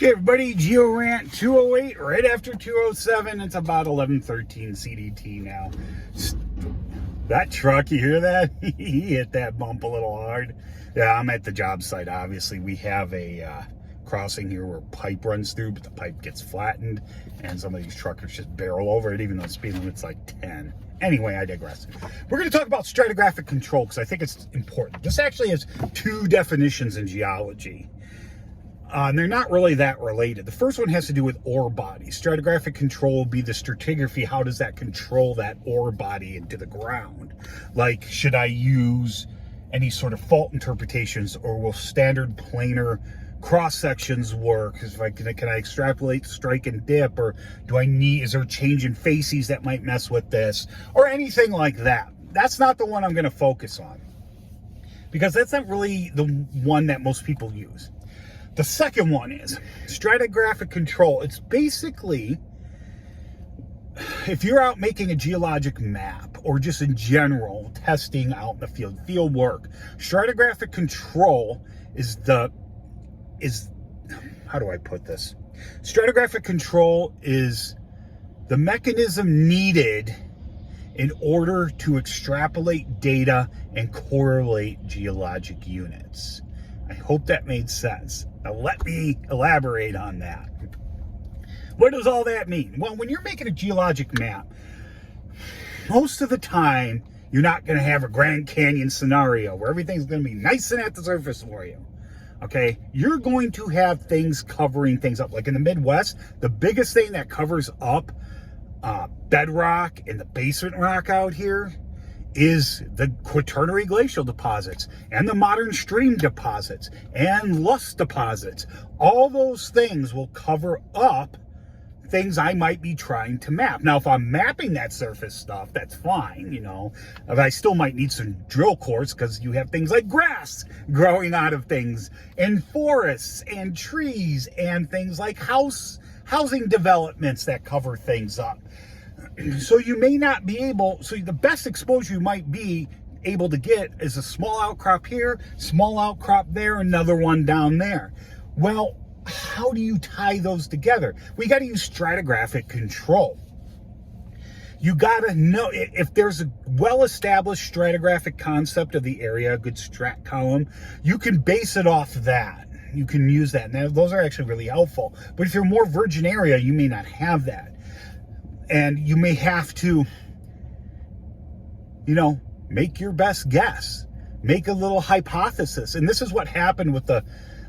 Okay, everybody, Geo-Rant 208, right after 207. It's about 11:13 CDT now. That truck, you hear that? He hit that bump a little hard. Yeah, I'm at the job site, obviously. We have a crossing here where pipe runs through, but the pipe gets flattened, and some of these truckers just barrel over it, even though the speed limit's like 10. Anyway, I digress. We're going to talk about stratigraphic control because I think it's important. This actually has two definitions in geology. And they're not really that related. The first one has to do with ore bodies. Stratigraphic control will be the stratigraphy. How does that control that ore body into the ground? Like, should I use any sort of fault interpretations, or will standard planar cross sections work? If I can I extrapolate, strike, and dip, or is there a change in facies that might mess with this, or anything like that? That's not the one I'm going to focus on, because that's not really the one that most people use. The second one is stratigraphic control. It's basically, if you're out making a geologic map or just in general testing out in the field work, stratigraphic control is how do I put this? Stratigraphic control is the mechanism needed in order to extrapolate data and correlate geologic units. I hope that made sense. Now let me elaborate on that. What does all that mean? Well, when you're making a geologic map, most of the time, you're not going to have a Grand Canyon scenario where everything's going to be nice and at the surface for you. Okay? You're going to have things covering things up. Like in the Midwest, the biggest thing that covers up bedrock and the basement rock out here is the Quaternary glacial deposits and the modern stream deposits and loess deposits. All those things will cover up things I might be trying to map. Now, if I'm mapping that surface stuff, that's fine, you know. I still might need some drill cores because you have things like grass growing out of things, and forests and trees and things like housing developments that cover things up. So you may not be able, so the best exposure you might be able to get is a small outcrop here, small outcrop there, another one down there. Well, how do you tie those together? We got to use stratigraphic control. You got to know if there's a well-established stratigraphic concept of the area, a good strat column, you can base it off that. You can use that. Now, those are actually really helpful. But if you're more virgin area, you may not have that. And you may have to, make your best guess. Make a little hypothesis. And this is what happened with the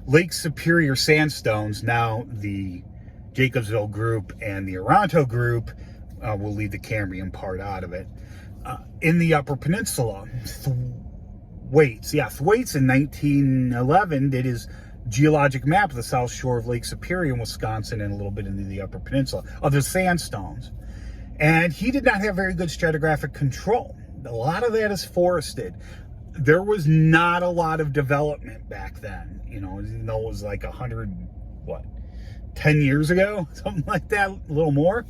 Lake Superior sandstones. Now the Jacobsville group and the Oronto group, will leave the Cambrian part out of it, in the Upper Peninsula. Thwaites in 1911 did his geologic map of the south shore of Lake Superior in Wisconsin and a little bit into the Upper Peninsula of the sandstones. And he did not have very good stratigraphic control. A lot of that is forested. There was not a lot of development back then. Even though it was like 10 years ago, something like that, a little more.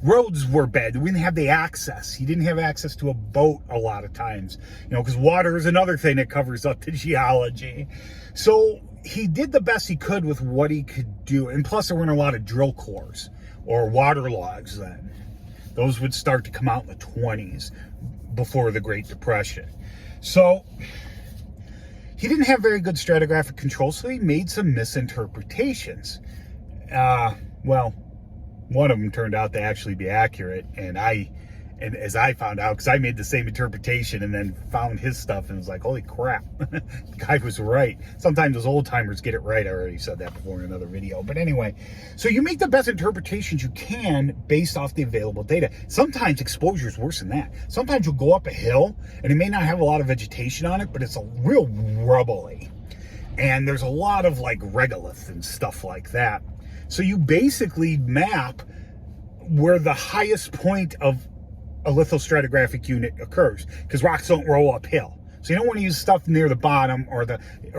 Roads were bad. We didn't have the access. He didn't have access to a boat a lot of times, because water is another thing that covers up the geology. So he did the best he could with what he could do. And plus there weren't a lot of drill cores or water logs then. Those would start to come out in the 20s before the Great Depression. So he didn't have very good stratigraphic control, so he made some misinterpretations. Well, one of them turned out to actually be accurate, and as I found out, because I made the same interpretation and then found his stuff and was like, holy crap, the guy was right. Sometimes those old timers get it right. I already said that before in another video. But anyway, so you make the best interpretations you can based off the available data. Sometimes exposure is worse than that. Sometimes you'll go up a hill and it may not have a lot of vegetation on it, but it's a real rubbly. And there's a lot of like regolith and stuff like that. So you basically map where the highest point of a lithostratigraphic unit occurs, because rocks don't roll uphill. So you don't want to use stuff near the bottom or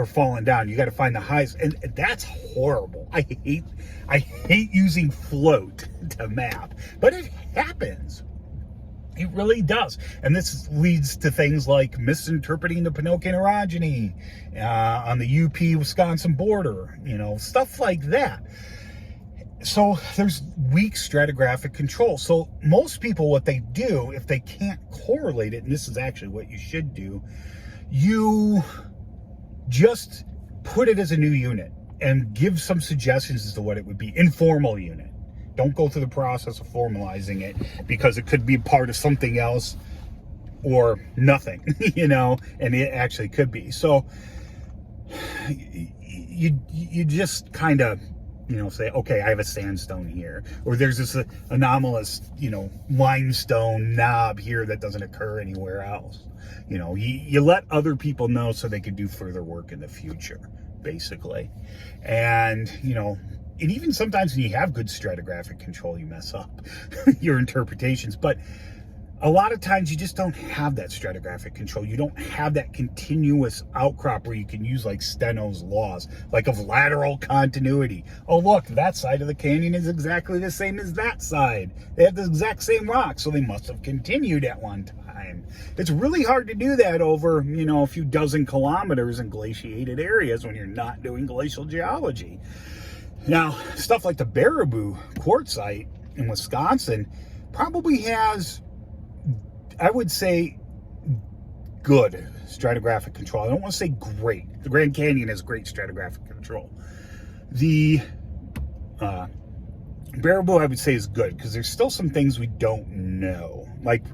falling down. You got to find the highest, and that's horrible. I hate using float to map, but it happens. It really does. And this leads to things like misinterpreting the Pinocchio orogeny on the UP-Wisconsin border, stuff like that. So there's weak stratigraphic control. So most people, what they do, if they can't correlate it, and this is actually what you should do, you just put it as a new unit and give some suggestions as to what it would be. Informal unit. Don't go through the process of formalizing it, because it could be part of something else or nothing, and it actually could be. So you just kind of, say, okay, I have a sandstone here, or there's this anomalous, limestone knob here that doesn't occur anywhere else. You let other people know so they can do further work in the future, basically. And, and even sometimes when you have good stratigraphic control, you mess up your interpretations. But a lot of times you just don't have that stratigraphic control. You don't have that continuous outcrop where you can use like Steno's laws, like of lateral continuity. Oh, look, that side of the canyon is exactly the same as that side. They have the exact same rock, so they must have continued at one time. It's really hard to do that over, a few dozen kilometers in glaciated areas when you're not doing glacial geology. Now, stuff like the Baraboo quartzite in Wisconsin probably has, I would say, good stratigraphic control. I don't want to say great. The Grand Canyon has great stratigraphic control. The Baraboo, I would say, is good, because there's still some things we don't know. Like,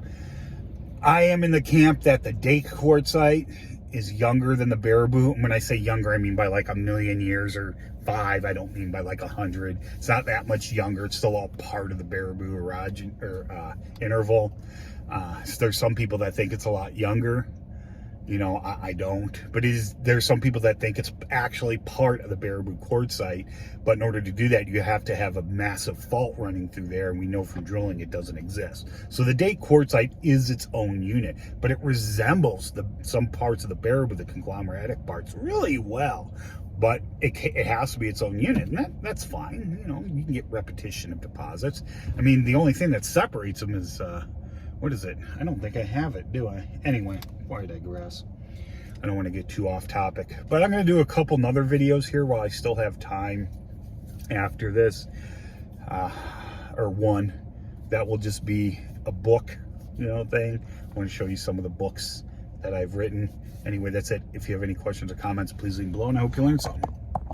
I am in the camp that the Dake quartzite is younger than the Baraboo. And when I say younger, I mean by like 1,000,000 years or 5. I don't mean by like 100. It's not that much younger. It's still all part of the Baraboo interval. So there's some people that think it's a lot younger. I don't. But there's some people that think it's actually part of the Baraboo quartzite. But in order to do that, you have to have a massive fault running through there. And we know from drilling it doesn't exist. So the Dake quartzite is its own unit. But it resembles some parts of the Baraboo, the conglomeratic parts, really well. But it has to be its own unit. And that's fine. You can get repetition of deposits. I mean, the only thing that separates them is... what is it? I don't think I have it, do I? Anyway, why I digress? I don't want to get too off topic. But I'm going to do a couple other videos here while I still have time after this. Or one that will just be a book, thing. I want to show you some of the books that I've written. Anyway, that's it. If you have any questions or comments, please leave them below, and I hope you learned something.